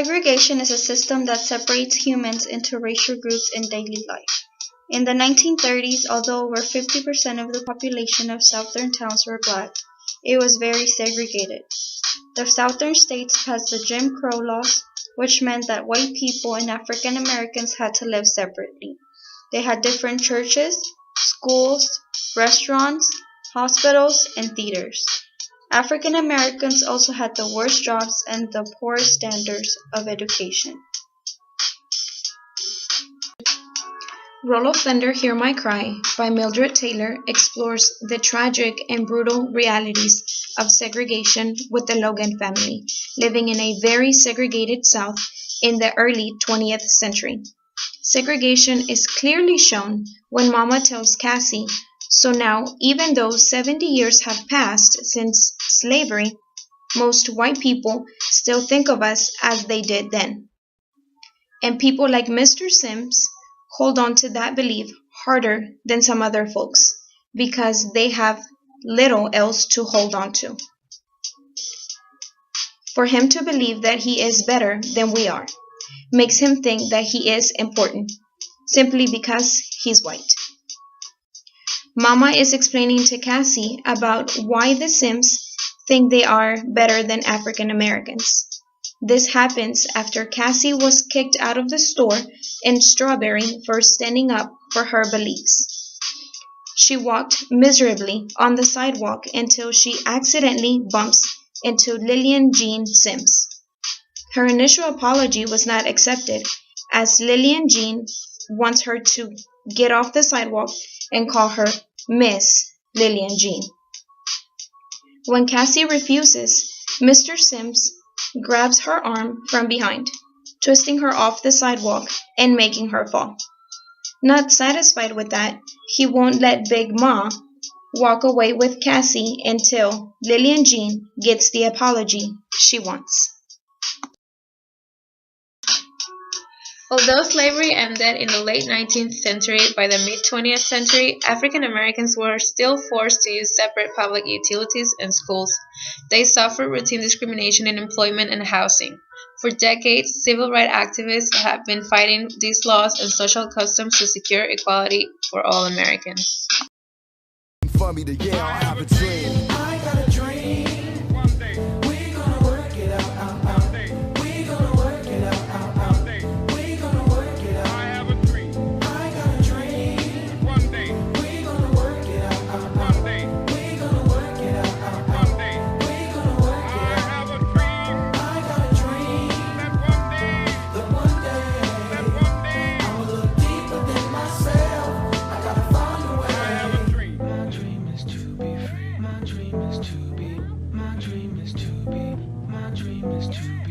Segregation is a system that separates humans into racial groups in daily life. In the 1930s, although over 50% of the population of southern towns were black, it was very segregated. The southern states passed the Jim Crow laws, which meant that white people and African Americans had to live separately. They had different churches, schools, restaurants, hospitals, and theaters. African Americans also had the worst jobs and the poorest standards of education. Roloff Fender Hear My Cry by Mildred Taylor explores the tragic and brutal realities of segregation with the Logan family, living in a very segregated South in the early 20th century. Segregation is clearly shown when Mama tells Cassie, "So now, even though 70 years have passed since slavery, most white people still think of us as they did then." And people like Mr. Sims hold on to that belief harder than some other folks because they have little else to hold on to. For him to believe that he is better than we are makes him think that he is important simply because he's white. Mama is explaining to Cassie about why the Sims think they are better than African Americans. This happens after Cassie was kicked out of the store in Strawberry for standing up for her beliefs. She walked miserably on the sidewalk until she accidentally bumps into Lillian Jean Sims. Her initial apology was not accepted, as Lillian Jean wants her to get off the sidewalk and call her Miss Lillian Jean. When Cassie refuses, Mr. Sims grabs her arm from behind, twisting her off the sidewalk and making her fall. Not satisfied with that, he won't let Big Ma walk away with Cassie until Lillian Jean gets the apology she wants. Although slavery ended in the late 19th century, by the mid-20th century, African Americans were still forced to use separate public utilities and schools. They suffered routine discrimination in employment and housing. For decades, civil rights activists have been fighting these laws and social customs to secure equality for all Americans. For me to yell, I have a dream. I got a dream. One day we gonna work it out. We gonna work it out. We gonna work it out. I have a dream. I got a dream. One day we gonna work it out. One day we gonna work it out. One day we gonna work it out. I have a dream. I got a dream. That one day I'ma look deeper than myself. I gotta find a way. I have a dream. My dream is to be free. My dream is to be. My dream is to be. My dream is to be.